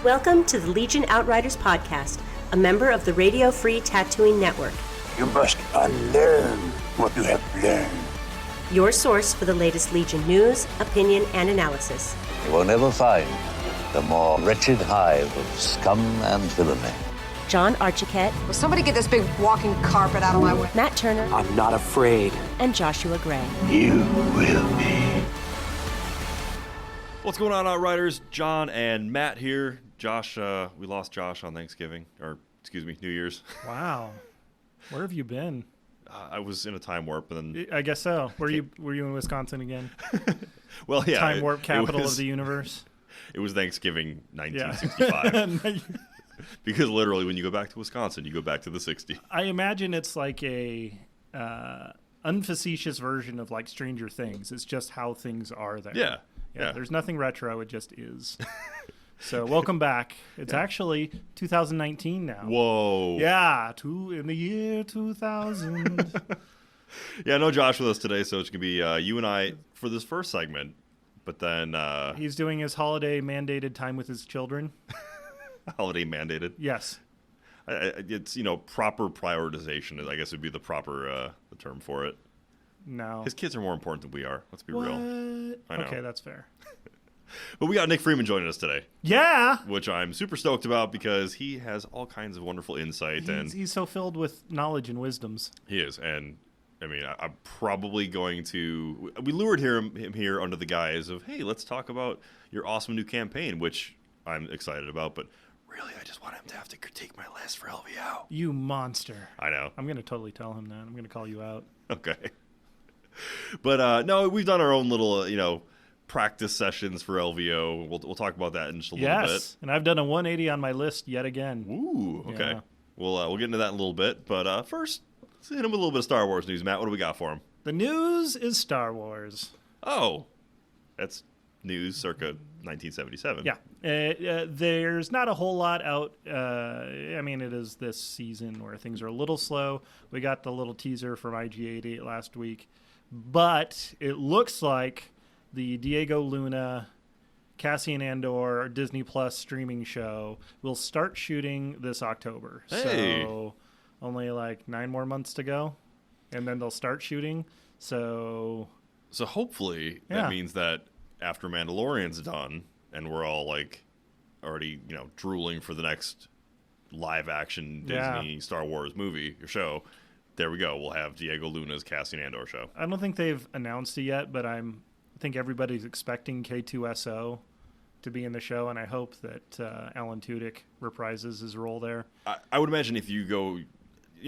Welcome to the Legion Outriders podcast, a member of the Radio Free Tattooing Network. You must unlearn what you have learned. Your source for the latest Legion news, opinion, and analysis. You will never find the more wretched hive of scum and villainy. John Archiquette. Will somebody get this big walking carpet out of my way? Matt Turner. I'm not afraid. And Joshua Gray. You will be. What's going on, Outriders? John and Matt here. Josh, we lost Josh on Thanksgiving, or excuse me, New Year's. Wow. Where have you been? I was in a time warp, and then I guess so. Were you in Wisconsin again? Well, yeah, time warp capital of the universe. It was Thanksgiving 1965. Because literally, when you go back to Wisconsin, you go back to the 60s. I imagine it's like a unfacetious version of like Stranger Things. It's just how things are there. Yeah. There's nothing retro. It just is. So welcome back. It's actually 2019 now. Whoa. Yeah, in the year 2000. Yeah, no Josh with us today, so it's going to be you and I for this first segment. But then he's doing his holiday mandated time with his children. Holiday mandated? Yes. It's, proper prioritization, I guess would be the proper the term for it. No. His kids are more important than we are. Let's be real. I know. Okay, that's fair. But we got Nick Freeman joining us today. Yeah. Which I'm super stoked about because he has all kinds of wonderful insight. He's so filled with knowledge and wisdoms. He is. And, I mean, I'm probably going to... We lured him here under the guise of, hey, let's talk about your awesome new campaign, which I'm excited about. But really, I just want him to have to critique my list for LVO. You monster. I know. I'm going to totally tell him that. I'm going to call you out. Okay. But, no, we've done our own little, practice sessions for LVO. We'll talk about that in just a little bit. Yes, and I've done a 180 on my list yet again. Ooh, okay. Yeah. We'll get into that in a little bit. But first, let's hit him with a little bit of Star Wars news. Matt, what do we got for him? The news is Star Wars. Oh, that's news circa 1977. Yeah. There's not a whole lot out. I mean, it is this season where things are a little slow. We got the little teaser from IG-88 last week. But it looks like the Diego Luna, Cassian Andor, Disney Plus streaming show will start shooting this October. Hey. So only like 9 more months to go, and then they'll start shooting. So hopefully that means that after Mandalorian's done and we're all like already, drooling for the next live action Disney Star Wars movie or show, there we go. We'll have Diego Luna's Cassian Andor show. I don't think they've announced it yet, but I think everybody's expecting K2SO to be in the show, and I hope that Alan Tudyk reprises his role there. I would imagine if you go,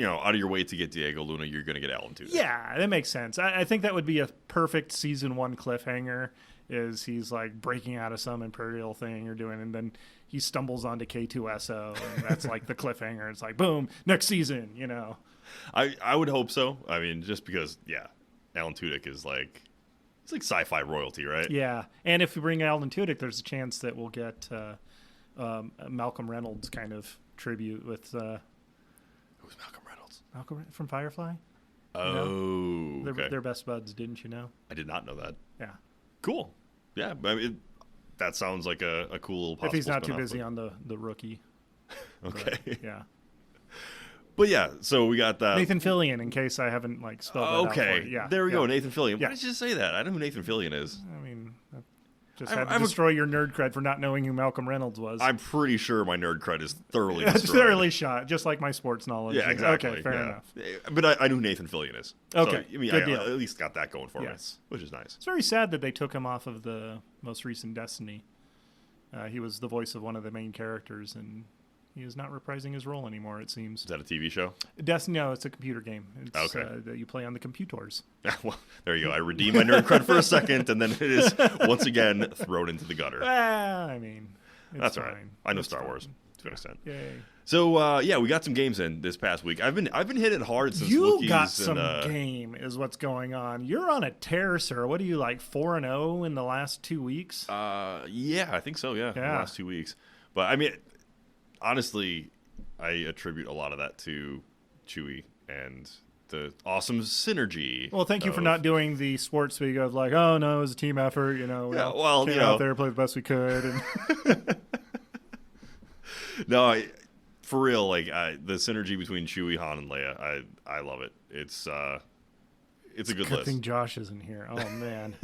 out of your way to get Diego Luna, you're going to get Alan Tudyk. Yeah, that makes sense. I think that would be a perfect season 1 cliffhanger. Is he's like breaking out of some Imperial thing or doing, and then he stumbles onto K2SO, and that's like the cliffhanger. It's like boom, next season. I would hope so. I mean, just because, Alan Tudyk is like. It's like sci-fi royalty, right? Yeah, and if we bring Alan Tudyk, there's a chance that we'll get Malcolm Reynolds kind of tribute with... Who's Malcolm Reynolds? Malcolm from Firefly? Oh, okay. They're best buds, didn't you know? I did not know that. Yeah. Cool. Yeah, I mean, that sounds like a cool little possible if he's not too spin-off, busy on the Rookie. Okay. But, yeah. But yeah, so we got that. Nathan Fillion, in case I haven't spelled that out for you. Yeah. There we go, Nathan Fillion. Yeah. Why did you just say that? I know who Nathan Fillion is. I mean, just had to destroy your nerd cred for not knowing who Malcolm Reynolds was. I'm pretty sure my nerd cred is thoroughly destroyed. Thoroughly shot, just like my sports knowledge. Yeah, exactly. Okay, fair enough. But I knew who Nathan Fillion is. Okay, so, I mean, good I deal. at least got that going for me, which is nice. It's very sad that they took him off of the most recent Destiny. He was the voice of one of the main characters, and he is not reprising his role anymore, it seems. Is that a TV show? Destiny, no, it's a computer game. It's, okay. That you play on the computers. Well, there you go. I redeemed my nerd cred for a second, and then it is once again thrown into the gutter. I mean, that's all right. I know Star Wars to an extent. Yay. So we got some games in this past week. I've been hitting hard since you got some game is what's going on. You're on a tear, sir. What are you 4-0 in the last 2 weeks? Yeah, I think so. Yeah, in the last 2 weeks. But I mean, honestly, I attribute a lot of that to Chewie and the awesome synergy. Well, thank you for not doing the sports speak of oh no, it was a team effort. We came out there, played the best we could. And No, for real, like the synergy between Chewie, Han, and Leia, I love it. It's a good list. Good thing Josh isn't here. Oh man.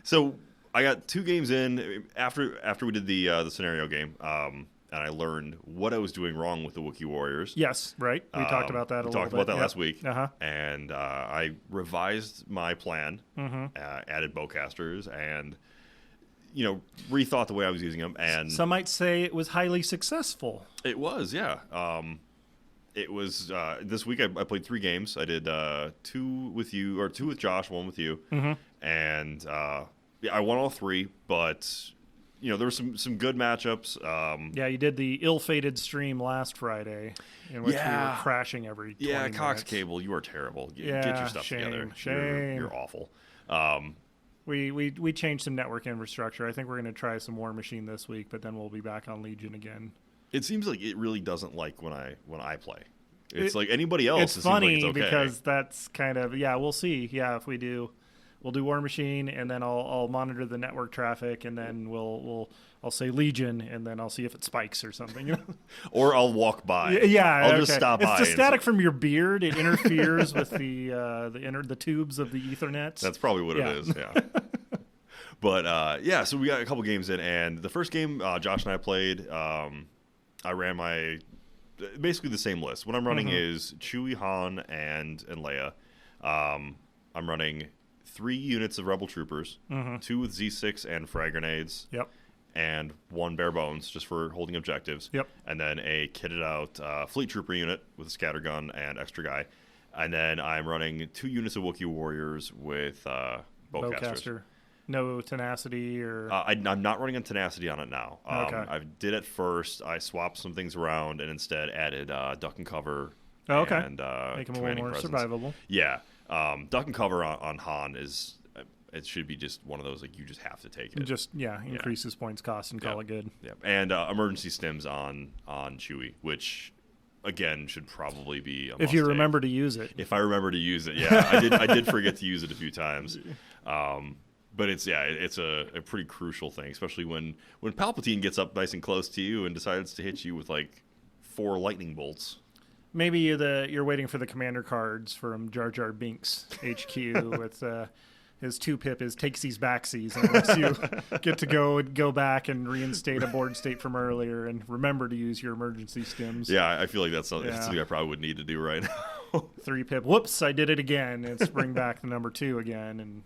So I got 2 games in after we did the scenario game, and I learned what I was doing wrong with the Wookiee Warriors. Yes, right. We talked about that a little bit. We talked about that last week. Uh-huh. And I revised my plan, added bowcasters, and rethought the way I was using them. And some might say it was highly successful. It was, yeah. It was this week. I played 3 games. I did 2 with you, or 2 with Josh, 1 with you, and I won all 3. But there were some good matchups. Yeah, you did the ill-fated stream last Friday, in which we were crashing every 20 minutes. Cox Cable, you are terrible. Get your stuff together. Shame. You're awful. We changed some network infrastructure. I think we're going to try some War Machine this week, but then we'll be back on Legion again. It seems like it really doesn't like when I play. It's like anybody else. It's funny it's okay. because that's kind of we'll see. Yeah, if we do, we'll do War Machine, and then I'll monitor the network traffic, and then I'll say Legion, and then I'll see if it spikes or something. Or I'll walk by. Yeah, I'll just stop by. It's the static from your beard. It interferes with the tubes of the Ethernet. That's probably what it is. Yeah. But so we got a couple games in, and the first game Josh and I played, I ran basically the same list. What I'm running is Chewie, Han, and Leia. I'm running 3 units of Rebel Troopers, 2 with Z6 and frag grenades. Yep. And 1 bare bones just for holding objectives. Yep. And then a kitted out fleet trooper unit with a scatter gun and extra guy. And then I'm running 2 units of Wookiee warriors with bowcasters. No tenacity or. I'm not running a tenacity on it now. Okay. I did at first. I swapped some things around and instead added duck and cover. Oh, okay. And make them a little more survivable. Yeah. Duck and cover on Han is. It should be just one of those, like, you just have to take it. Just, increase his points cost and call it good. Yeah. And emergency stims on Chewie, which, again, should probably be a if you remember to use it. If I remember to use it, yeah. I did forget to use it a few times. But it's a pretty crucial thing, especially when Palpatine gets up nice and close to you and decides to hit you with, like, 4 lightning bolts. Maybe you're waiting for the commander cards from Jar Jar Binks HQ with... his 2-pip takes these backsies and lets you get to go back and reinstate a board state from earlier and remember to use your emergency stims. Yeah, I feel like that's something I probably would need to do right now. 3-pip. Whoops, I did it again. It's bring back the number 2 again, and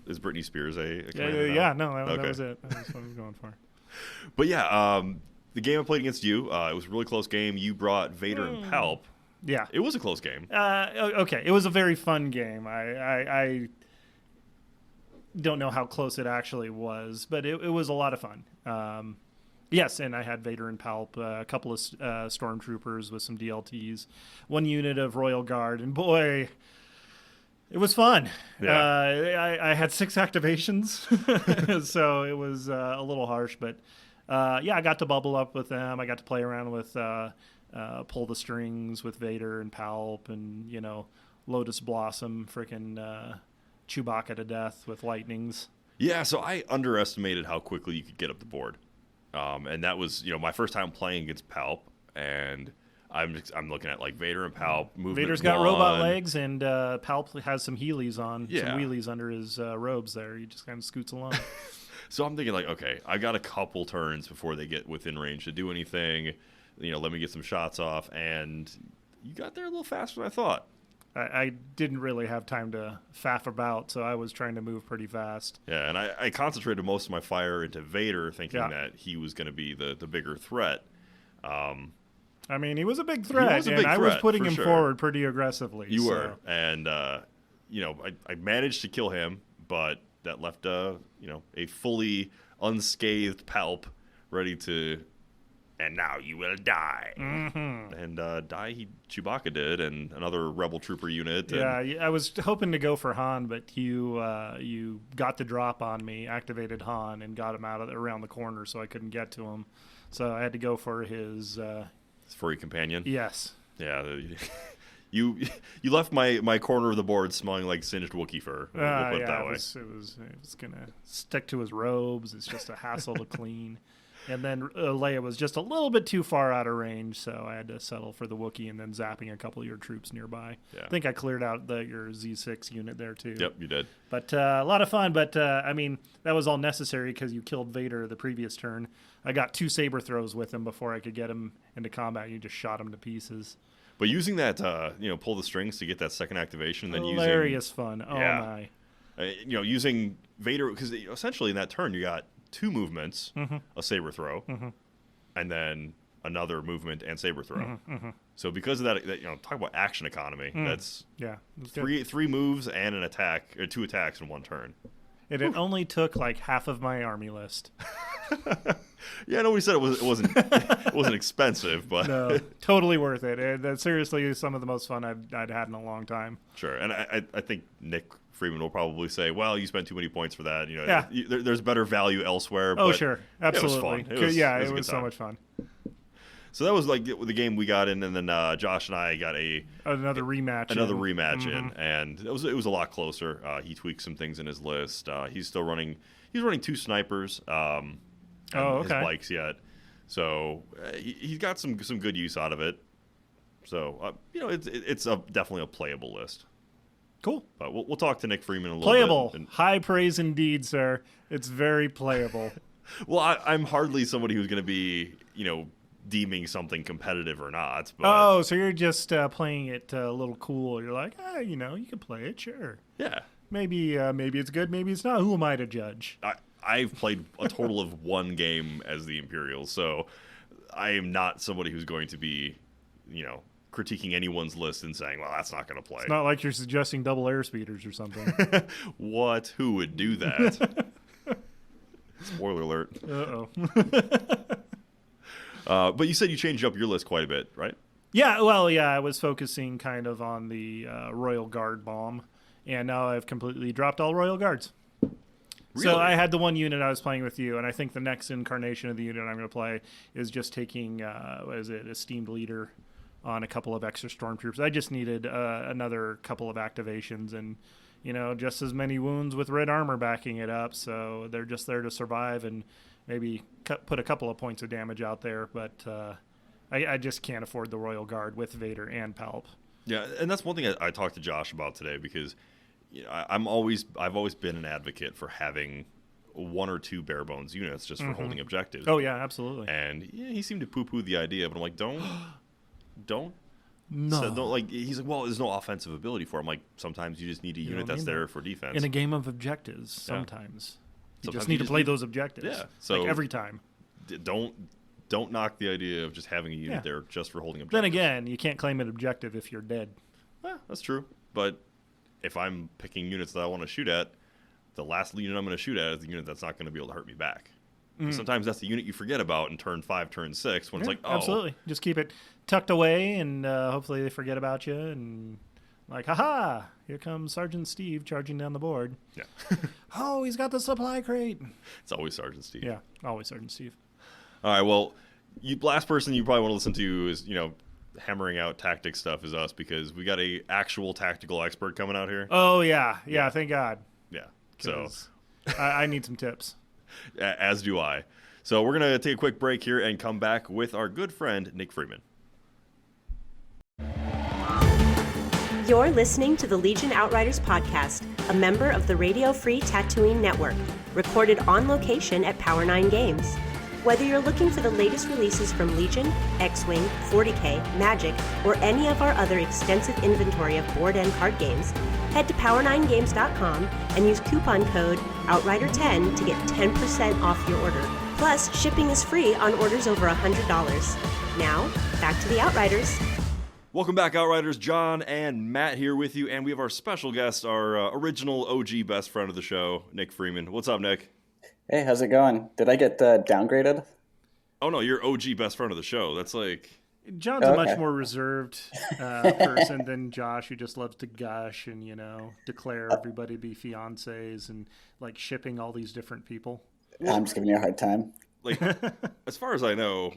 Is Britney Spears a commander? That was it. That's what I was going for. But the game I played against you, it was a really close game. You brought Vader and Palp. Yeah, it was a close game. Okay, it was a very fun game. I don't know how close it actually was, but it was a lot of fun. Yes, and I had Vader and Palp, a couple of stormtroopers with some DLTs, 1 unit of Royal Guard, and boy, it was fun. Yeah. I had 6 activations, so it was a little harsh, but I got to bubble up with them. I got to play around with pull the strings with Vader and Palp, and Lotus Blossom, freaking Chewbacca to death with lightnings. Yeah, so I underestimated how quickly you could get up the board, and that was my first time playing against Palp, and I'm looking at like Vader and Palp. Vader's got robot legs, and Palp has some Heelys on, some wheelies under his robes. There, he just kind of scoots along. So I'm thinking like, okay, I got a couple turns before they get within range to do anything. Let me get some shots off, and you got there a little faster than I thought. I didn't really have time to faff about, so I was trying to move pretty fast. Yeah, and I concentrated most of my fire into Vader, thinking that he was going to be the bigger threat. I mean, he was a big threat, and I was putting him forward pretty aggressively. You were, and I managed to kill him, but that left a fully unscathed Palp ready to. And now you will die. Mm-hmm. And Chewbacca did, and another Rebel Trooper unit. And I was hoping to go for Han, but you got the drop on me, activated Han, and got him around the corner, so I couldn't get to him. So I had to go for his furry companion. Yes. Yeah. You left my corner of the board smelling like singed Wookiee fur. We'll put it that way. It was gonna stick to his robes. It's just a hassle to clean. And then Leia was just a little bit too far out of range, so I had to settle for the Wookiee and then zapping a couple of your troops nearby. Yeah. I think I cleared out your Z6 unit there, too. Yep, you did. But a lot of fun, but I mean, that was all necessary because you killed Vader the previous turn. I got 2 saber throws with him before I could get him into combat. You just shot him to pieces. But using that, pull the strings to get that second activation, then hilarious fun. Oh, yeah. My. Using Vader, because essentially in that turn you got 2 movements, a saber throw, and then another movement and saber throw. So because of that, talk about action economy. That's three moves and an attack, or 2 attacks in one turn. And it only took like half of my army list. Yeah, nobody said it wasn't expensive, but no, totally worth it. That's seriously some of the most fun I'd had in a long time. Sure, and I think Nick Freeman will probably say, well, you spent too many points for that. There's better value elsewhere. Oh, but sure. Absolutely. It was so much fun. So that was like the game we got in, and then Josh and I got another rematch in, and it was a lot closer. He tweaked some things in his list. He's running 2 snipers, his bikes yet. So he's got some good use out of it. So it's definitely a playable list. Cool. But we'll talk to Nick Freeman a little bit. Playable. High praise indeed, sir. It's very playable. Well, I'm hardly somebody who's going to be, deeming something competitive or not. But so you're just playing it a little cool. You're like, you can play it, sure. Yeah. Maybe it's good, maybe it's not. Who am I to judge? I've played a total of 1 game as the Imperials, so I am not somebody who's going to be, critiquing anyone's list and saying, well, that's not going to play. It's not like you're suggesting double air speeders or something. What? Who would do that? Spoiler alert. Uh-oh. But you said you changed up your list quite a bit, right? Yeah, well, I was focusing kind of on the Royal Guard bomb, and now I've completely dropped all Royal Guards. Really? So I had the 1 unit I was playing with you, and I think the next incarnation of the unit I'm going to play is just taking, Esteemed Leader on a couple of extra stormtroopers. I just needed another couple of activations and, just as many wounds with red armor backing it up, so they're just there to survive and maybe put a couple of points of damage out there, but I just can't afford the Royal Guard with Vader and Palp. Yeah, and that's one thing I talked to Josh about today because I've always been an advocate for having 1 or 2 bare bones units just for holding objectives. Oh yeah, absolutely. And he seemed to poo-poo the idea, but I'm like, don't. No. So don't, he's like, well, there's no offensive ability for him. Like, sometimes you just need a unit that's there for defense. In a game of objectives, sometimes. You Sometimes just need to play those objectives. Yeah. So every time. Don't knock the idea of just having a unit there just for holding objectives. Then again, you can't claim an objective if you're dead. That's true. But if I'm picking units that I want to shoot at, the last unit I'm going to shoot at is the unit that's not going to be able to hurt me back. Sometimes that's the unit you forget about in turn 5, turn 6, when it's like, oh. Absolutely. Just keep it tucked away, and hopefully they forget about you, and like, haha, here comes Sergeant Steve charging down the board. Yeah. Oh, he's got the supply crate. It's always Sergeant Steve. Yeah, always Sergeant Steve. All right, well, last person you probably want to listen to is, hammering out tactics stuff is us, because we got a actual tactical expert coming out here. Oh, yeah, thank God. Yeah, so I need some tips. As do I. So we're going to take a quick break here and come back with our good friend, Nick Freeman. You're listening to the Legion Outriders podcast, a member of the Radio Free Tatooine Network, recorded on location at Power 9 Games. Whether you're looking for the latest releases from Legion, X-Wing, 40K, Magic, or any of our other extensive inventory of board and card games, head to power9games.com and use coupon code OUTRIDER10 to get 10% off your order. Plus, shipping is free on orders over $100. Now, back to the Outriders. Welcome back, Outriders. John and Matt here with you, and we have our special guest, our original OG best friend of the show, Nick Freeman. What's up, Nick? Hey, how's it going? Did I get downgraded? Oh, no, you're OG best friend of the show. That's like... John's a much more reserved person than Josh, who just loves to gush and, declare everybody to be fiancés and, shipping all these different people. I'm just giving you a hard time. As far as I know,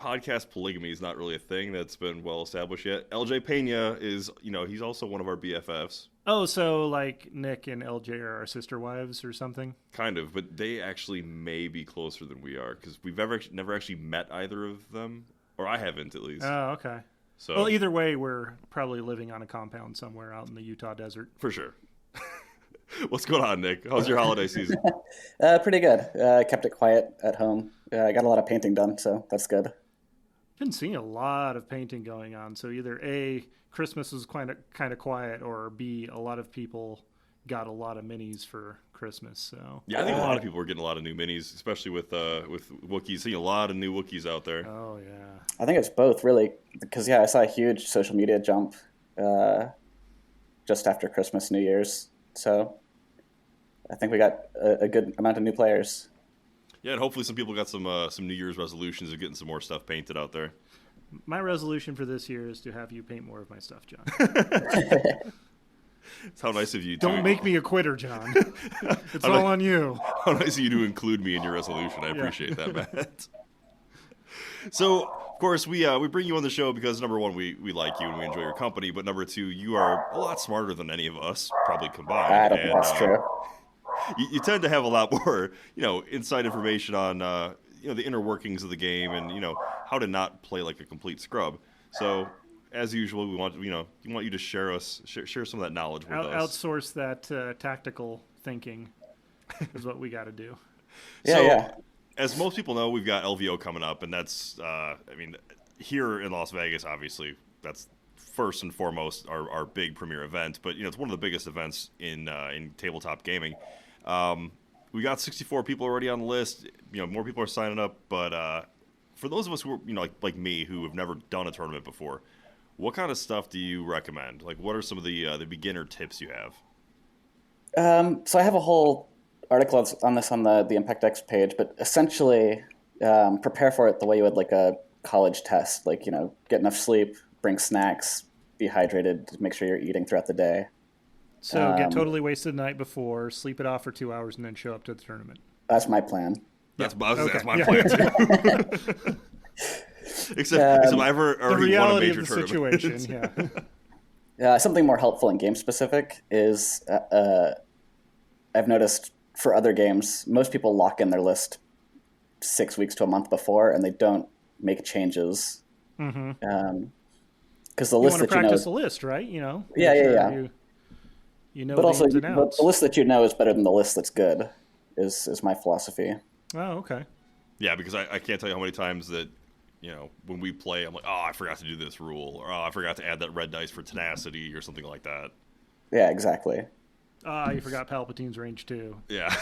podcast polygamy is not really a thing that's been well established yet. LJ Pena is, he's also one of our BFFs. Oh, so like Nick and LJ are our sister wives or something? Kind of, but they actually may be closer than we are because we've never actually met either of them, or I haven't at least. Oh, okay. So, well, either way, we're probably living on a compound somewhere out in the Utah desert. For sure. What's going on, Nick? How's your holiday season? Pretty good. Kept it quiet at home. I got a lot of painting done, so that's good. I've been seeing a lot of painting going on. So either A, Christmas was kind of quiet, or B, a lot of people got a lot of minis for Christmas. So yeah, I think a lot of people are getting a lot of new minis, especially with Wookiees. Seeing a lot of new Wookiees out there. Oh yeah. I think it's both really, because I saw a huge social media jump just after Christmas, New Year's. So I think we got a good amount of new players. Yeah, and hopefully some people got some New Year's resolutions of getting some more stuff painted out there. My resolution for this year is to have you paint more of my stuff, John. It's how nice of you. Don't make me a quitter, John. It's all on you. How nice of you to include me in your resolution. I appreciate that, Matt. So, of course, we bring you on the show because, number one, we like you and we enjoy your company, but number two, you are a lot smarter than any of us, probably combined. I don't think that's true. You tend to have a lot more, inside information on, the inner workings of the game and, how to not play like a complete scrub. So, as usual, we want you to share some of that knowledge with us. Outsource that tactical thinking is what we got to do. Yeah. As most people know, we've got LVO coming up, and that's, here in Las Vegas, obviously, that's first and foremost our big premier event. But it's one of the biggest events in tabletop gaming. We got 64 people already on the list. More people are signing up. But for those of us who are, like me, who have never done a tournament before, what kind of stuff do you recommend? Like, what are some of the beginner tips you have? So I have a whole article on this on the Impact X page, but essentially prepare for it the way you would like a college test. Like, get enough sleep, bring snacks, be hydrated, make sure you're eating throughout the day. So get totally wasted the night before, sleep it off for 2 hours, and then show up to the tournament. That's my plan. That's my plan, too. Except if I ever already won a major tournament. The situation, something more helpful and game-specific is I've noticed for other games, most people lock in their list 6 weeks to a month before, and they don't make changes. Mm-hmm. Because the list that you know, practice the list, right? Yeah. But also, ins and outs. the list that you know is better than the list that's good. Is my philosophy. Oh, okay. Yeah, because I can't tell you how many times that when we play, I'm like, oh, I forgot to do this rule, or oh, I forgot to add that red dice for tenacity, or something like that. Yeah, exactly. You forgot Palpatine's range too. Yeah.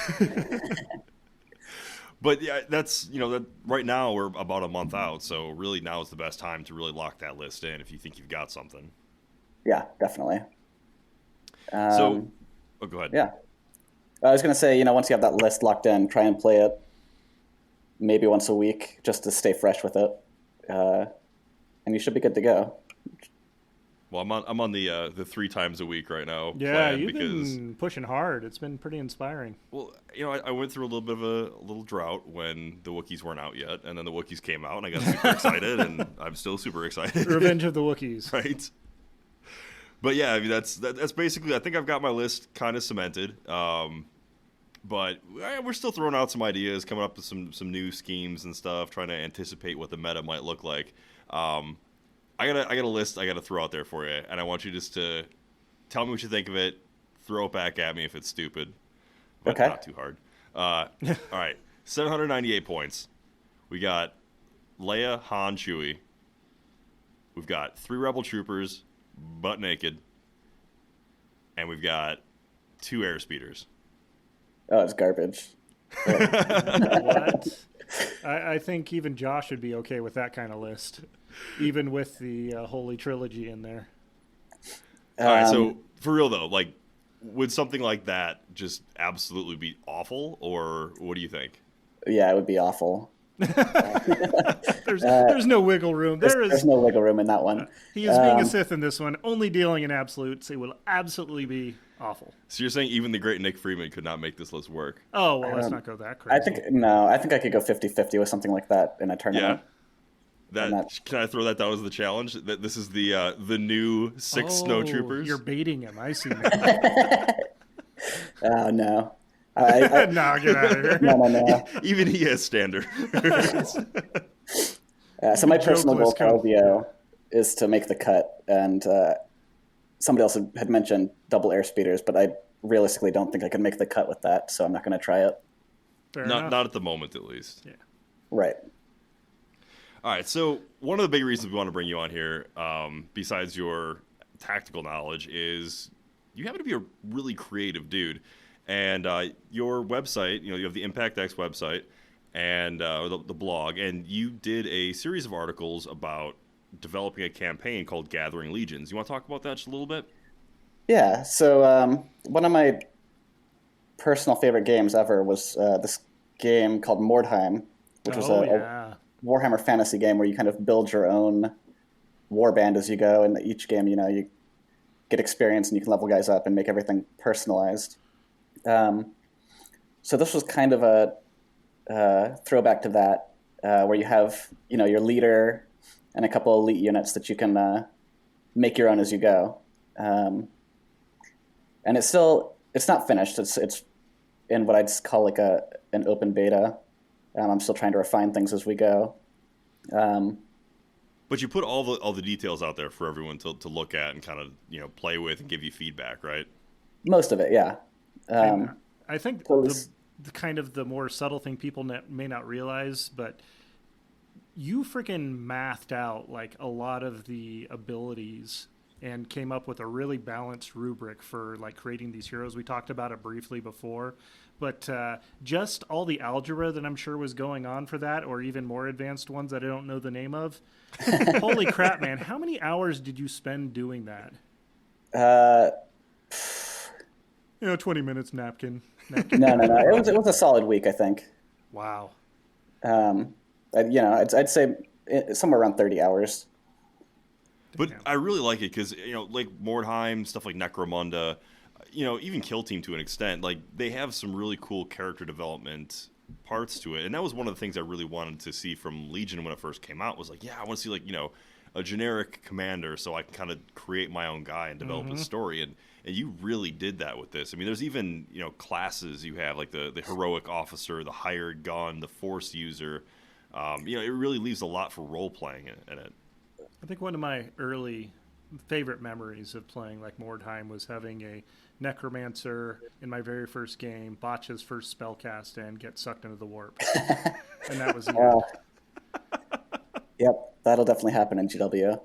But yeah, that's that right now we're about a month out, so really now is the best time to really lock that list in if you think you've got something. Yeah, definitely. Go ahead. Yeah, I was gonna say, once you have that list locked in, try and play it maybe once a week just to stay fresh with it, and you should be good to go. Well, I'm on the 3 times a week right now. Yeah, you've been pushing hard. It's been pretty inspiring. Well, I went through a little bit of a little drought when the Wookiees weren't out yet, and then the Wookiees came out, and I got super excited, and I'm still super excited. Revenge of the Wookiees, right? But yeah, that's basically. I think I've got my list kind of cemented. But we're still throwing out some ideas, coming up with some new schemes and stuff, trying to anticipate what the meta might look like. I got a list I got to throw out there for you, and I want you just to tell me what you think of it. Throw it back at me if it's stupid, but not too hard. All right, 798 points. We got Leia, Han, Chewie. We've got 3 Rebel troopers, butt naked, and we've got 2 airspeeders. Oh, it's garbage. What? I think even Josh would be okay with that kind of list, even with the Holy Trilogy in there. All right, so for real though, like, would something like that just absolutely be awful, or what do you think? Yeah, it would be awful. There's no wiggle room. There's no wiggle room in that one. He is being a Sith in this one, only dealing in absolutes. It will absolutely be awful. So you're saying even the great Nick Freeman could not make this list work? Oh, well, let's not go that crazy. I think I could go 50-50 with something like that in a tournament. Can I throw that down as the challenge? That this is the new 6 snow troopers. You're baiting him. I see. Oh no. No, get out of here. No. Even he has standards. So my personal goal for LVO is to make the cut, and somebody else had mentioned double air speeders, but I realistically don't think I can make the cut with that, so I'm not going to try it. Not at the moment, at least. Yeah. Right. All right, so one of the big reasons we want to bring you on here, besides your tactical knowledge, is you happen to be a really creative dude. And your website, you have the Impact X website and the blog, and you did a series of articles about developing a campaign called Gathering Legions. You want to talk about that just a little bit? Yeah, so one of my personal favorite games ever was this game called Mordheim, which was a Warhammer fantasy game where you kind of build your own warband as you go, and each game, you get experience and you can level guys up and make everything personalized. So this was kind of a throwback to that, where you have, your leader and a couple elite units that you can make your own as you go. And it's not finished. It's in what I'd call like an open beta. I'm still trying to refine things as we go. But you put all the details out there for everyone to look at and kind of play with and give you feedback, right? Most of it, yeah. I think the kind of the more subtle thing people may not realize, but you freaking mathed out like a lot of the abilities and came up with a really balanced rubric for like creating these heroes. We talked about it briefly before, but just all the algebra that I'm sure was going on for that, or even more advanced ones that I don't know the name of. Holy crap, man. How many hours did you spend doing that? 20 minutes napkin. No. It was a solid week, I think. Wow. I'd say somewhere around 30 hours. But I really like it because, like Mordheim, stuff like Necromunda, even Kill Team to an extent, like they have some really cool character development parts to it. And that was one of the things I really wanted to see from Legion when it first came out, was like, I want to see like, a generic commander so I can kind of create my own guy and develop his story. And you really did that with this. I mean, there's even, classes you have, like the heroic officer, the hired gun, the force user. It really leaves a lot for role-playing in it. I think one of my early favorite memories of playing like Mordheim was having a necromancer in my very first game botch his first spellcast and get sucked into the warp. And that was the end. Yep, that'll definitely happen in GW.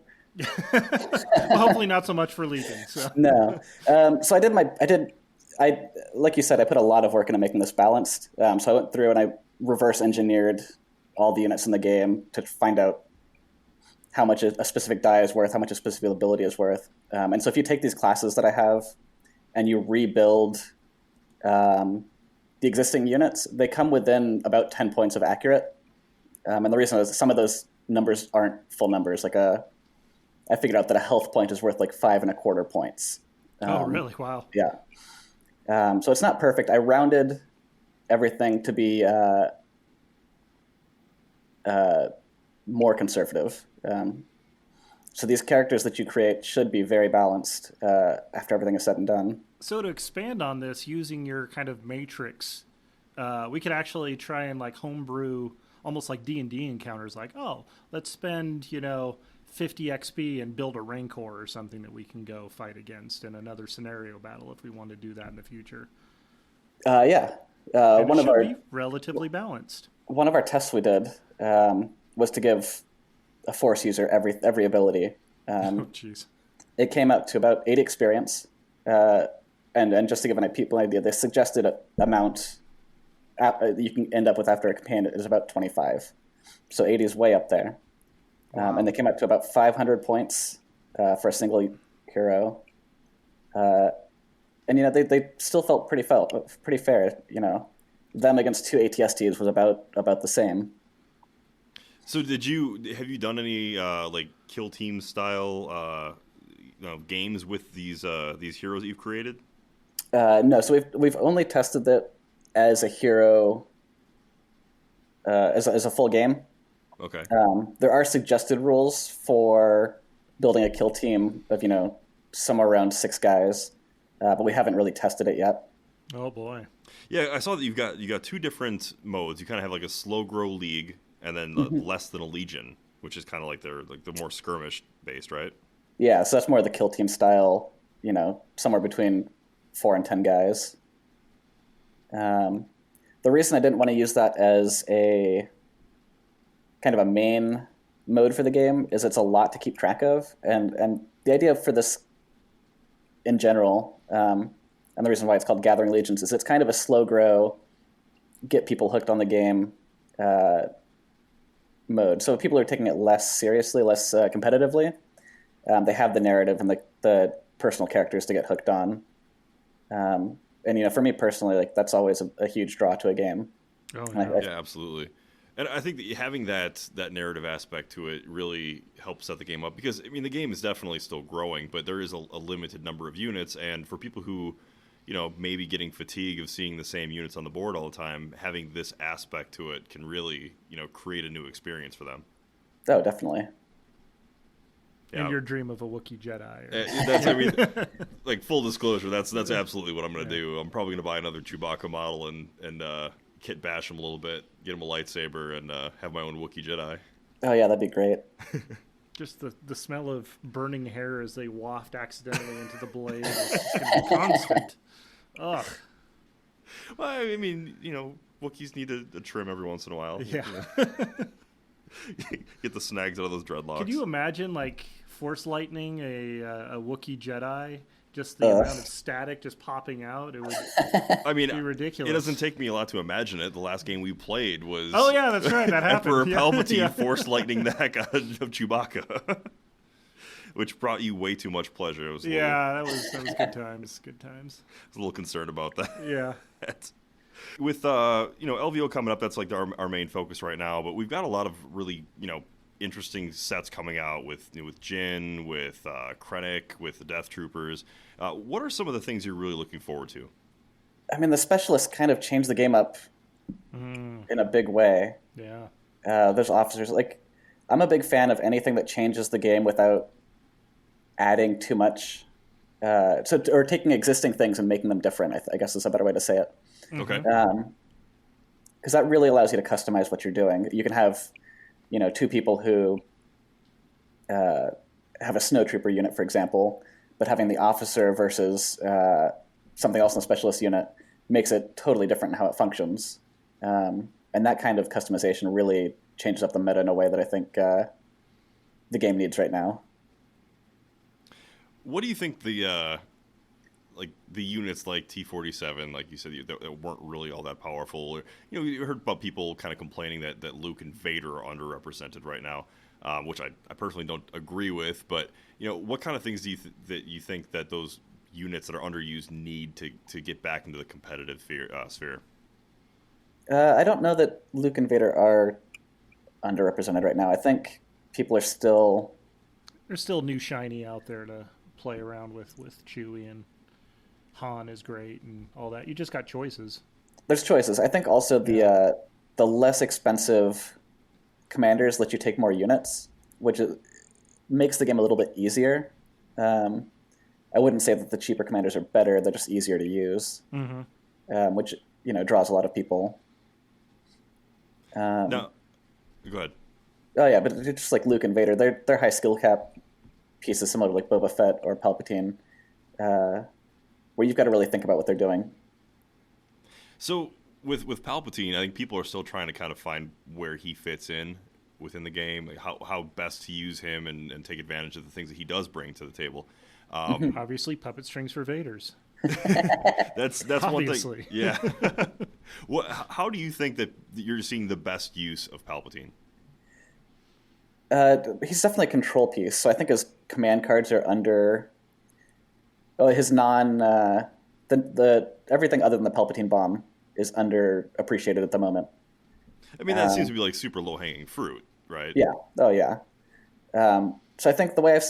Well, hopefully not so much for Legion. So. No. So I like you said, I put a lot of work into making this balanced. So I went through and I reverse engineered all the units in the game to find out how much a specific die is worth, how much a specific ability is worth. And so if you take these classes that I have and you rebuild the existing units, they come within about 10 points of accurate. And the reason is some of those numbers aren't full numbers. Like I figured out that a health point is worth like 5.25 points. Oh, really? Wow. Yeah. So it's not perfect. I rounded everything to be more conservative. So these characters that you create should be very balanced after everything is said and done. So to expand on this, using your kind of matrix, we could actually try and like homebrew almost like D&D encounters, like, let's spend, 50 XP and build a Rancor or something that we can go fight against in another scenario battle if we want to do that in the future. Yeah. One of our relatively balanced. One of our tests we did was to give a force user every ability. Oh, jeez. It came out to about 80 experience. And just to give people an idea, the suggested amount you can end up with after a campaign is about 25. So 80 is way up there. Wow. And they came out to about 500 points for a single hero. And, they still felt pretty fair. Them against 2 ATSTs was about the same. So have you done any like kill team style games with these heroes that you've created? No, so we've only tested it as a hero, as a full game. Okay. There are suggested rules for building a kill team of, somewhere around 6 guys, but we haven't really tested it yet. Oh boy. Yeah, I saw that you got 2 different modes. You kind of have like a slow grow league, and then less than a legion, which is kind of like the more skirmish based, right? Yeah, so that's more the kill team style, somewhere between 4 and 10 guys. The reason I didn't want to use that as a kind of a main mode for the game is it's a lot to keep track of, and the idea for this in general, and the reason why it's called Gathering Legions, is it's kind of a slow grow, get people hooked on the game mode. So if people are taking it less seriously, less competitively, they have the narrative and the personal characters to get hooked on. And for me personally, like that's always a huge draw to a game. Oh yeah, yeah, absolutely. And I think that having that narrative aspect to it really helps set the game up, because the game is definitely still growing, but there is a limited number of units, and for people who, maybe getting fatigue of seeing the same units on the board all the time, having this aspect to it can really, create a new experience for them. Oh, definitely. Yeah. And your dream of a Wookiee Jedi. That's, like full disclosure, that's absolutely what I'm going to do. I'm probably going to buy another Chewbacca model and kit bash him a little bit, get him a lightsaber, and have my own Wookiee Jedi. Oh yeah, that'd be great. Just the smell of burning hair as they waft accidentally into the blade is just going to be constant. Ugh. Well, Wookiees need a trim every once in a while. Yeah. Get the snags out of those dreadlocks. Could you imagine, like, Force lightning a Wookiee Jedi? Just the amount of static just popping out, it would be ridiculous. It doesn't take me a lot to imagine it. The last game we played was... Oh, yeah, that's right. That happened. Emperor Palpatine Force lightning the heck out of Chewbacca. Which brought you way too much pleasure. That was good times. Good times. I was a little concerned about that. Yeah. With LVO coming up, that's like our main focus right now. But we've got a lot of really interesting sets coming out with Jyn, with Krennic, with the Death Troopers. What are some of the things you're really looking forward to? The specialists kind of changed the game up in a big way. Yeah. There's officers I'm a big fan of anything that changes the game without adding too much, or taking existing things and making them different. I guess is a better way to say it. Okay. Because that really allows you to customize what you're doing. You can have, 2 people who have a snowtrooper unit, for example, but having the officer versus something else in the specialist unit makes it totally different in how it functions. And that kind of customization really changes up the meta in a way that I think the game needs right now. What do you think the units like T-47, like you said, that weren't really all that powerful? You heard about people kind of complaining that Luke and Vader are underrepresented right now, which I personally don't agree with. But what kind of things do you think that those units that are underused need to get back into the competitive sphere? I don't know that Luke and Vader are underrepresented right now. I think people are still... There's still new shiny out there to play around with Chewie, and Han is great and all that. You just got choices. There's choices. I think also the less expensive commanders let you take more units, which makes the game a little bit easier. I wouldn't say that the cheaper commanders are better. They're just easier to use, which draws a lot of people. No, go ahead. Oh yeah, but it's just like Luke and Vader. They're high skill cap pieces, similar to like Boba Fett or Palpatine, where you've got to really think about what they're doing. So with Palpatine, I think people are still trying to kind of find where he fits in within the game, like how best to use him and take advantage of the things that he does bring to the table. Obviously, puppet strings for Vaders. That's Obviously. one thing. Yeah. How do you think that you're seeing the best use of Palpatine? He's definitely a control piece. So I think his command cards are under. Oh, his the everything other than the Palpatine bomb is underappreciated at the moment. That seems to be like super low hanging fruit, right? Yeah. Oh yeah. So I think the way I've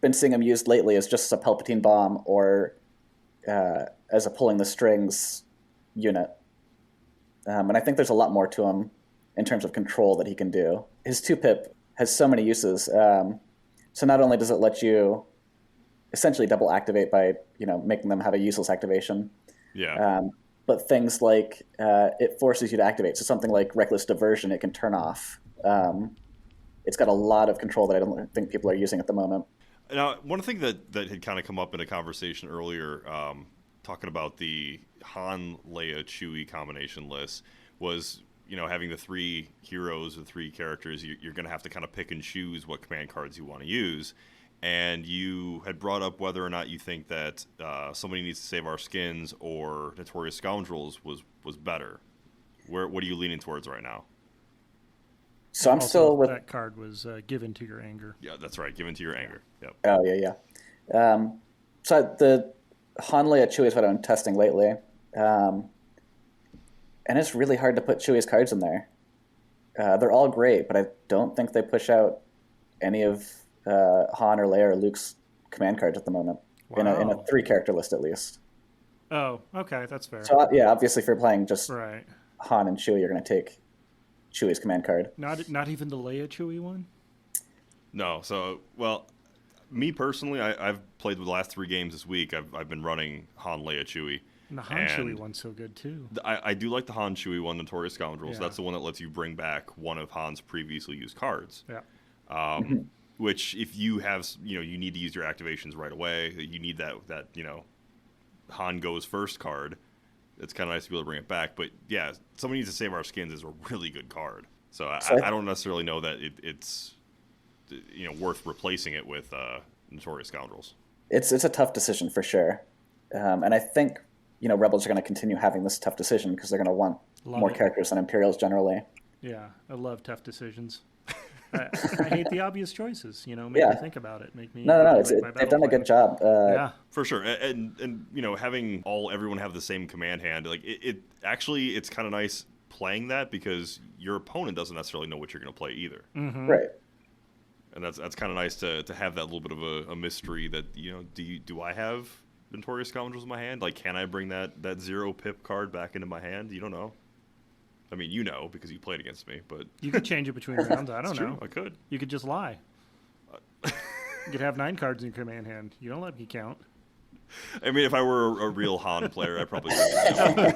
been seeing him used lately is just as a Palpatine bomb or as a pulling the strings unit. And I think there's a lot more to him in terms of control that he can do. His 2-pip has so many uses. So not only does it let you essentially double activate by, making them have a useless activation. Yeah. But things like it forces you to activate. So something like Reckless Diversion, it can turn off. It's got a lot of control that I don't think people are using at the moment. Now, one thing that had kind of come up in a conversation earlier, talking about the Han, Leia, Chewie combination list, was having the 3 heroes or 3 characters. You're going to have to kind of pick and choose what command cards you want to use. And you had brought up whether or not you think that Somebody Needs to Save Our Skins or Notorious Scoundrels was better. What are you leaning towards right now? So I'm still with that card was Given to Your Anger. Yeah, that's right. Given to Your Anger. Yep. Oh yeah. So the Han, Leia, Chewie is what I'm testing lately, and it's really hard to put Chewie's cards in there. They're all great, but I don't think they push out any of Han or Leia or Luke's command cards at the moment. Wow. In a 3-character list at least. Oh, okay, that's fair. So yeah, obviously if you're playing just right. Han and Chewie, you're going to take Chewie's command card. Not even the Leia Chewie one? No. So, well, me personally, I've played the last 3 games this week. I've been running Han, Leia, Chewie. And the Han Chewie one's so good too. I do like the Han Chewie one, Notorious Scoundrels. Yeah. That's the one that lets you bring back one of Han's previously used cards. Yeah. Which, if you have, you need to use your activations right away. You need that Han goes first card. It's kind of nice to be able to bring it back. But yeah, Somebody Needs to Save Our Skins is a really good card. So I don't necessarily know that it's worth replacing it with Notorious Scoundrels. It's a tough decision for sure, and I think Rebels are going to continue having this tough decision because they're going to want more characters than Imperials generally. Yeah, I love tough decisions. I hate the obvious choices. Make me think about it. Make me. No. They've done a good job. Yeah, for sure. And having everyone have the same command hand, like it's kind of nice playing that because your opponent doesn't necessarily know what you're going to play either. Mm-hmm. Right. And that's kind of nice to have that little bit of a mystery that do I have Notorious Scoundrels in my hand? Like, can I bring that 0-pip card back into my hand? You don't know. I mean, because you played against me, but you could change it between rounds. I don't know. True, I could. You could just lie. You could have 9 cards in your command hand. You don't let me count. I mean, if I were a real Han player, I probably would.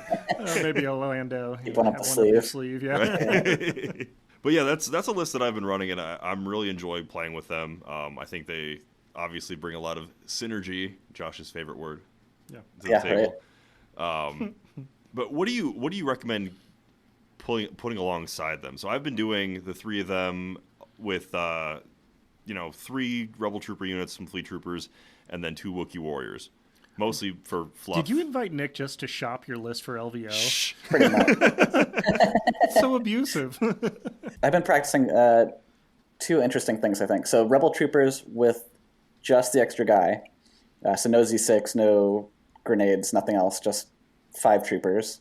Maybe a Lando. Keep one up the sleeve. Yeah. Right. But yeah, that's a list that I've been running, and I'm really enjoying playing with them. I think they obviously bring a lot of synergy, Josh's favorite word, to the table. Right. But what do you recommend putting alongside them? So I've been doing the 3 of them with 3 Rebel Trooper units, some Fleet Troopers, and then 2 Wookiee Warriors. Mostly for fluff. Did you invite Nick just to shop your list for LVO? Shh. Pretty much. So abusive. I've been practicing 2 interesting things, I think. So Rebel Troopers with just the extra guy. So no Z6, no grenades, nothing else, just 5 troopers.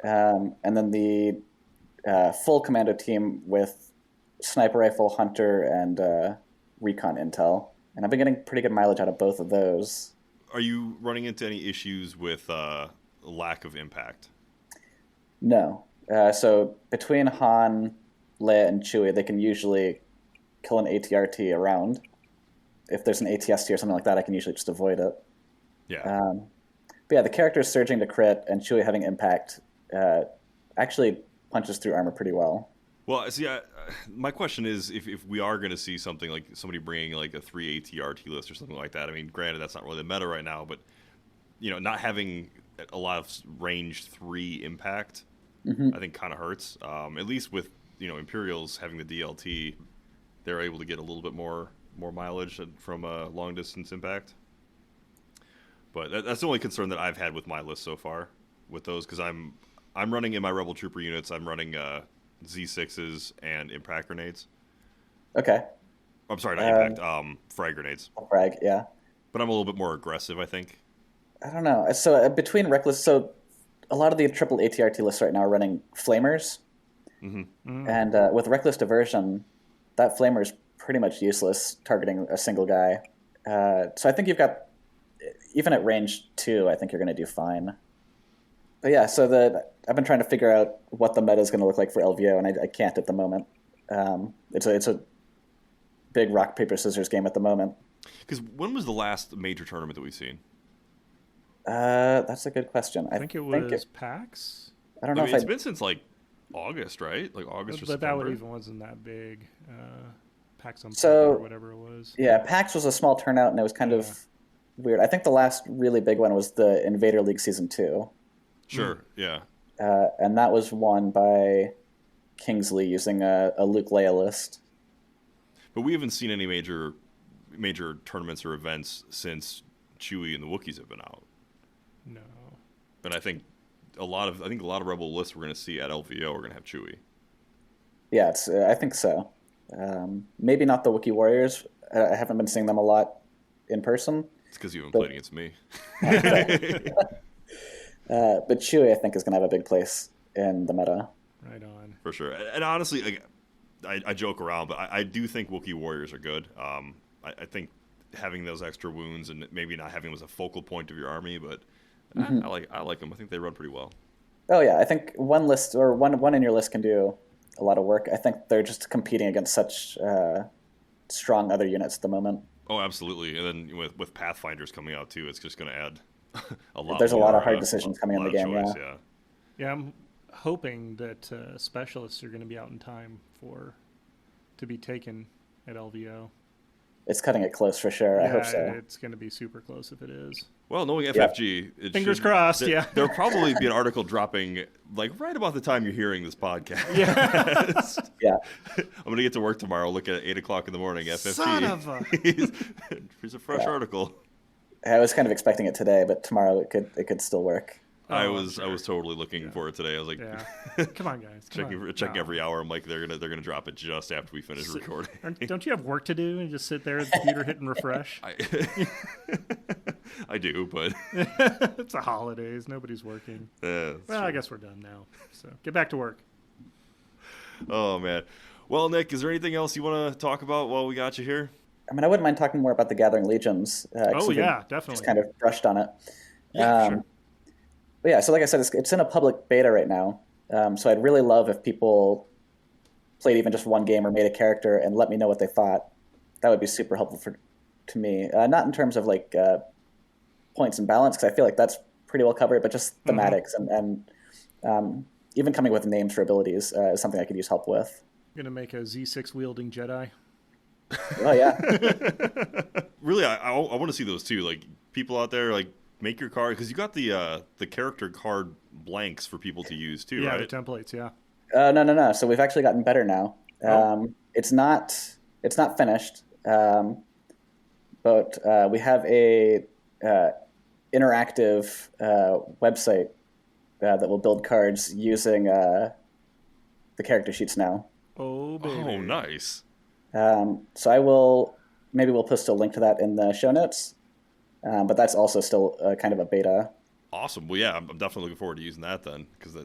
And then the full commando team with sniper rifle, hunter, and recon intel. And I've been getting pretty good mileage out of both of those. Are you running into any issues with lack of impact? No. So between Han, Leia, and Chewie, they can usually kill an ATRT around. If there's an ATST or something like that, I can usually just avoid it. Yeah. But yeah, the characters surging to crit and Chewie having impact actually punches through armor pretty well. Well, see, my question is, if we are going to see something like somebody bringing like a 3 ATRT list or something like that, I mean, granted, that's not really the meta right now, but not having a lot of range 3 impact, I think kind of hurts. At least with Imperials having the DLT, they're able to get a little bit more mileage from a long distance impact. But that's the only concern that I've had with my list so far with those, because I'm running in my Rebel Trooper units. I'm running Z6s and impact grenades. Okay. I'm sorry, not impact. Frag grenades. Frag, yeah. But I'm a little bit more aggressive, I think. I don't know. So between reckless, so a lot of the triple ATRT lists right now are running flamers, and with reckless diversion, that flamer is pretty much useless targeting a single guy. So I think you've got, even at range 2, I think you're going to do fine. But yeah, so I've been trying to figure out what the meta is going to look like for LVO, and I can't at the moment. It's a big rock paper scissors game at the moment. Because when was the last major tournament that we've seen? That's a good question. I think it was PAX. I don't know it's been since like August, right? Like August or September. But that one even wasn't that big. PAX on so, or whatever it was. Yeah, PAX was a small turnout, and it was kind of weird. I think the last really big one was the Invader League Season 2. Sure, yeah. And that was won by Kingsley using a Luke Leia list. But we haven't seen any major tournaments or events since Chewie and the Wookiees have been out. No. And I think a lot of Rebel lists we're going to see at LVO are going to have Chewie. Yeah, I think so. Maybe not the Wookiee Warriors. I haven't been seeing them a lot in person. It's because you haven't played against me. But Chewie, I think, is going to have a big place in the meta. Right on. For sure. And honestly, I joke around, but I do think Wookiee Warriors are good. I think having those extra wounds and maybe not having them as a focal point of your army, but I like them. I think they run pretty well. Oh yeah, I think one list or one in your list can do a lot of work. I think they're just competing against such strong other units at the moment. Oh, absolutely. And then with Pathfinders coming out too, it's just going to add a lot. There's a lot of hard decisions coming in the game. Choice, yeah. Yeah, I'm hoping that specialists are going to be out in time to be taken at LVO. It's cutting it close for sure. I hope so. It's going to be super close if it is. Well, knowing FFG, Fingers crossed. There'll probably be an article dropping like right about the time you're hearing this podcast. Yeah. I'm gonna get to work tomorrow. Look at 8:00 in the morning. FFG. Son of a. Here's a fresh article. I was kind of expecting it today, but tomorrow it could still work. I was totally looking for it today. I was like, come on, guys. Checking every hour. I'm like, they're gonna drop it just after we finish recording. Don't you have work to do and just sit there at the computer hitting refresh? I do, but it's the holidays. Nobody's working. Well, I guess we're done now. So get back to work. Oh man. Well, Nick, is there anything else you want to talk about while we got you here? I mean, I wouldn't mind talking more about the Gathering Legions. Definitely. Just kind of brushed on it. Yeah, sure. But yeah, so like I said, it's in a public beta right now. So I'd really love if people played even just one game or made a character and let me know what they thought. That would be super helpful to me. Not in terms of like points and balance, because I feel like that's pretty well covered, but just thematics and even coming with names for abilities is something I could use help with. You're going to make a Z6 wielding Jedi? Oh, yeah. Really, I want to see those too. Like, people out there, like, make your card, because you got the character card blanks for people to use too, right? Yeah, the templates, yeah. No. So we've actually gotten better now. It's not finished, but we have a interactive website that will build cards using the character sheets now. Oh, baby. Oh, nice. So maybe we'll post a link to that in the show notes. But that's also still kind of a beta. Awesome. Well, yeah, I'm definitely looking forward to using that then, because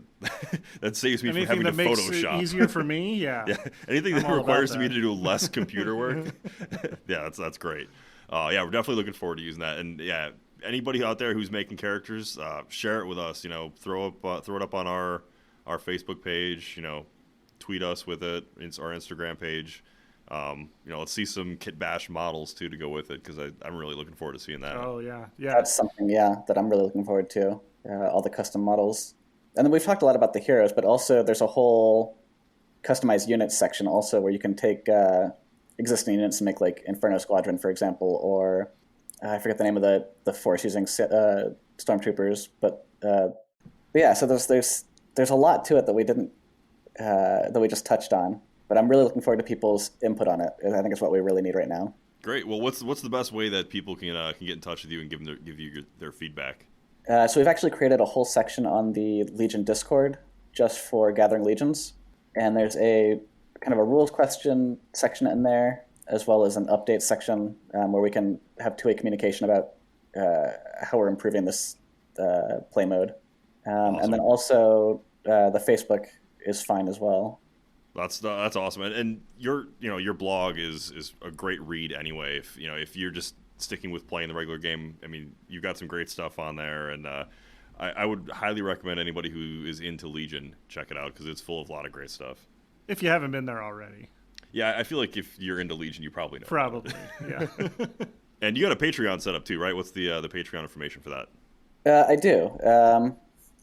that saves me Anything from having to makes Photoshop. It easier for me, yeah. Anything that requires me to do less computer work. Yeah, that's great. Yeah, we're definitely looking forward to using that. And yeah, anybody out there who's making characters, share it with us. Throw it up on our Facebook page. Tweet us with it. It's our Instagram page. Let's see some Kit Bash models too to go with it, because I'm really looking forward to seeing that. Oh yeah. That's something that I'm really looking forward to. All the custom models, and then we've talked a lot about the heroes, but also there's a whole customized units section also where you can take existing units and make like Inferno Squadron, for example, or I forget the name of the force using stormtroopers, but yeah. So there's a lot to it that we just touched on. But I'm really looking forward to people's input on it. I think it's what we really need right now. Great. Well, what's the best way that people can get in touch with you and give you their feedback? So we've actually created a whole section on the Legion Discord just for Gathering Legions. And there's a kind of a rules question section in there, as well as an update section where we can have two-way communication about how we're improving this play mode. Awesome. And then also the Facebook is fine as well. That's awesome, and your blog is a great read anyway. If you're just sticking with playing the regular game, I mean, you've got some great stuff on there, and I would highly recommend anybody who is into Legion check it out because it's full of a lot of great stuff. If you haven't been there already. Yeah, I feel like if you're into Legion, you probably know. Probably, yeah. And you got a Patreon set up too, right? What's the Patreon information for that? I do.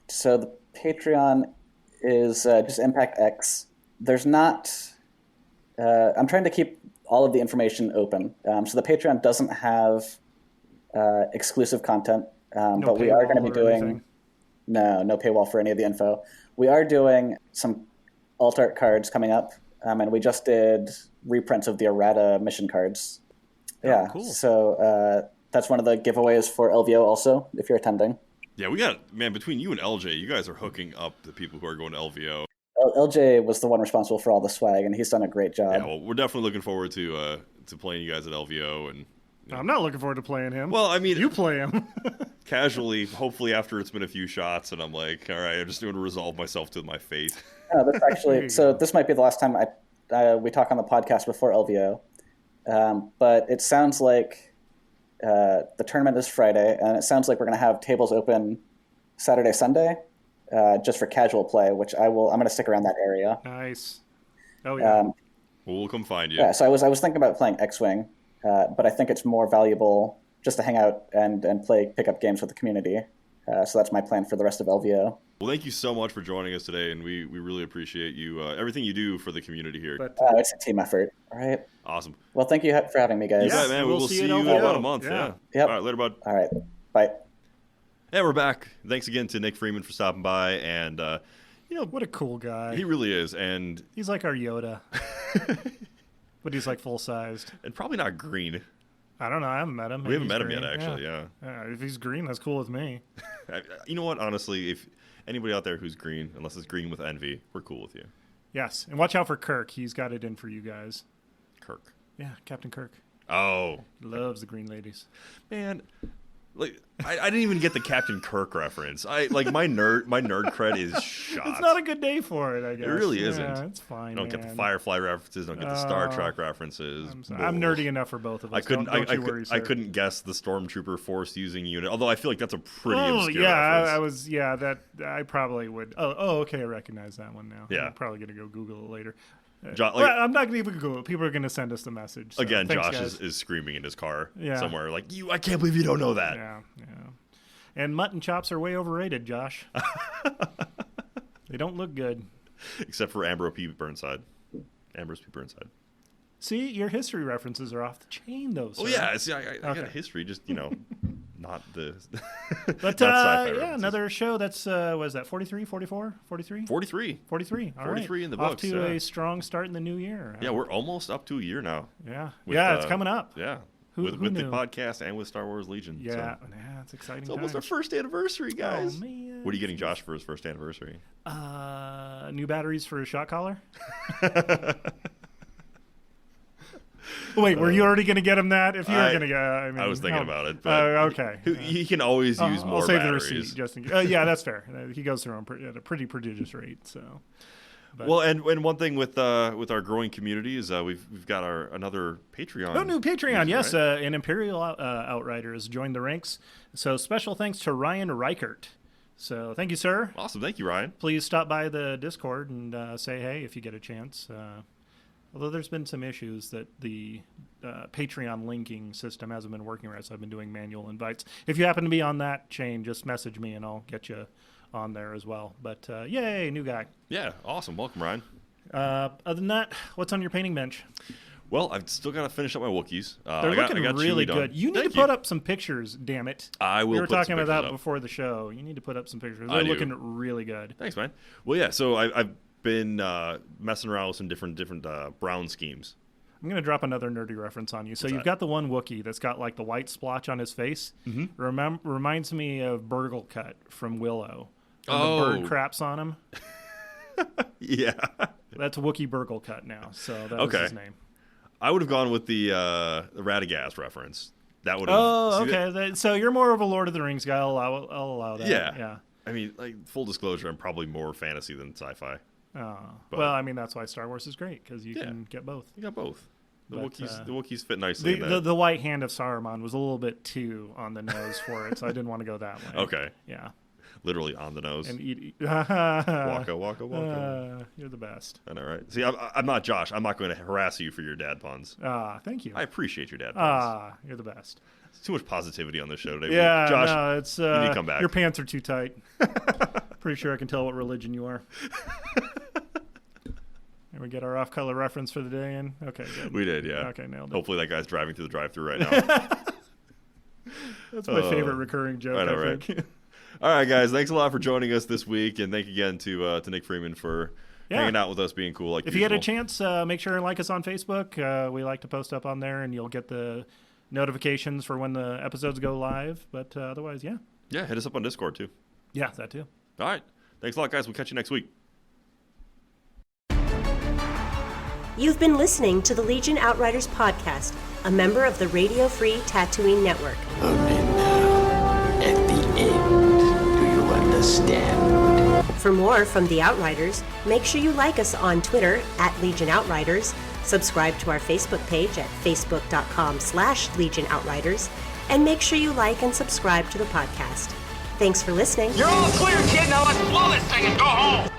So the Patreon is just Impact X. There's not... I'm trying to keep all of the information open. So the Patreon doesn't have exclusive content, but we are going to be doing... No paywall for any of the info. We are doing some alt art cards coming up, and we just did reprints of the errata mission cards. Yeah, cool. So that's one of the giveaways for LVO also, if you're attending. Yeah, we got, man, between you and LJ, you guys are hooking up the people who are going to LVO. LJ was the one responsible for all the swag, and he's done a great job. Yeah, well, we're definitely looking forward to playing you guys at LVO. And I'm not looking forward to playing him. Well, I mean... You play him. Casually, hopefully after it's been a few shots, and I'm like, all right, I'm just going to resolve myself to my fate. No, this actually... so this might be the last time we talk on the podcast before LVO. But it sounds like the tournament is Friday, and it sounds like we're going to have tables open Saturday, Sunday, just for casual play, which I'm going to stick around that area. Nice. Oh, yeah. Well, we'll come find you. Yeah, so I was thinking about playing X-Wing, but I think it's more valuable just to hang out and pick up games with the community. So that's my plan for the rest of LVO. Well, thank you so much for joining us today, and we really appreciate you, everything you do for the community here. It's a team effort, all right? Awesome. Well, thank you for having me, guys. Yeah, man, we'll see you in about a month. Yeah. Yep. All right, later, bud. All right, bye. And we're back. Thanks again to Nick Freeman for stopping by, and what a cool guy. He really is, and he's like our Yoda, but he's like full-sized. And probably not green. I don't know. I haven't met him. We haven't met him yet, actually, yeah. If he's green, that's cool with me. You know what? Honestly, if anybody out there who's green, unless it's green with envy, we're cool with you. Yes, and watch out for Kirk. He's got it in for you guys. Kirk? Yeah, Captain Kirk. Oh. He loves the green ladies. Man, like I didn't even get the Captain Kirk reference. My nerd cred is shot. It's not a good day for it, I guess. It really isn't. Yeah, it's fine. I don't get the Firefly references. Don't get the Star Trek references. I'm nerdy enough for both of us. I couldn't guess the Stormtrooper Force using unit. Although I feel like that's a pretty obscure reference. I probably would. Okay, I recognize that one now. Yeah, I'm probably gonna go Google it later. I'm not going to even Google it. People are going to send us the message. So. Again, Thanks, Josh guys. is screaming in his car somewhere like, I can't believe you don't know that. Yeah. And mutton chops are way overrated, Josh. They don't look good. Except for Ambrose P. Burnside. See, your history references are off the chain, though. Sir. Oh, yeah. See, I got a history, just, not the... But, yeah, another show that's, what is that, 43, 44, 43? 43. 43, all 43 right. in the books, Off to a strong start in the new year. Yeah, we're almost up to a year now. Yeah. It's coming up. Yeah. Who with knew? the podcast and with Star Wars Legion. Yeah, it's exciting. It's almost our first anniversary, guys. Oh, man. What are you getting Josh for his first anniversary? New batteries for his shot collar. Wait, were you already going to get him that? If you were going to get, I was thinking about it. But okay. He can always use more. I'll save batteries. the receipt just in case. Yeah, that's fair. He goes through them at a pretty prodigious rate. So. But. Well, and one thing with our growing community is we've got another Patreon. Oh, new Patreon, yes. Right? An Imperial Outriders joined the ranks. So special thanks to Ryan Reichert. So thank you, sir. Awesome, thank you, Ryan. Please stop by the Discord and say hey if you get a chance. Although there's been some issues that the Patreon linking system hasn't been working right, so I've been doing manual invites. If you happen to be on that chain, just message me and I'll get you on there as well. But yay, new guy. Yeah, awesome. Welcome, Ryan. Other than that, what's on your painting bench? Well, I've still got to finish up my Wookiees. They're looking really good. You need to put up some pictures, damn it. I will. We were talking about that before the show. You need to put up some pictures. They're looking really good. Thanks, man. Well, yeah, so I've been messing around with some different brown schemes. I'm going to drop another nerdy reference on you. So you've got the one Wookiee that's got like the white splotch on his face. Mm-hmm. Reminds me of Burgle Cut from Willow. And the bird craps on him. Yeah. That's Wookiee Burgle Cut now. So that was his name. I would have gone with the Radagast reference. That would have. Oh, okay. So you're more of a Lord of the Rings guy. I'll allow that. Yeah. I mean, like, full disclosure, I'm probably more fantasy than sci-fi. Well, I mean, that's why Star Wars is great, because you can get both. You got both. The Wookiees fit nicely. The white hand of Saruman was a little bit too on the nose for it, so I didn't want to go that way. Okay. Yeah. literally on the nose. And eat. Waka, waka, waka. You're the best. I know, right? See, I'm not Josh. I'm not going to harass you for your dad puns. Thank you. I appreciate your dad puns. You're the best. It's too much positivity on this show today. Yeah, Josh, no, it's you need to come back. Your pants are too tight. Pretty sure I can tell what religion you are. And we get our off-color reference for the day in. Okay, good. We did, yeah. Okay, nailed it. Hopefully that guy's driving through the drive-thru right now. That's my favorite recurring joke, I know, right? right? All right, guys. Thanks a lot for joining us this week, and thank you again to Nick Freeman for hanging out with us, being cool like If usual. you get a chance, make sure and like us on Facebook. We like to post up on there, and you'll get the notifications for when the episodes go live. But otherwise, yeah. Yeah, hit us up on Discord, too. Yeah, that too. All right. Thanks a lot, guys. We'll catch you next week. You've been listening to the Legion Outriders podcast, a member of the Radio Free Tatooine Network. Only now, at the end, do you understand? For more from the Outriders, make sure you like us on Twitter at Legion Outriders, subscribe to our Facebook page at facebook.com/Legion Outriders, and make sure you like and subscribe to the podcast. Thanks for listening. You're all clear, kid. Now let's blow this thing and go home.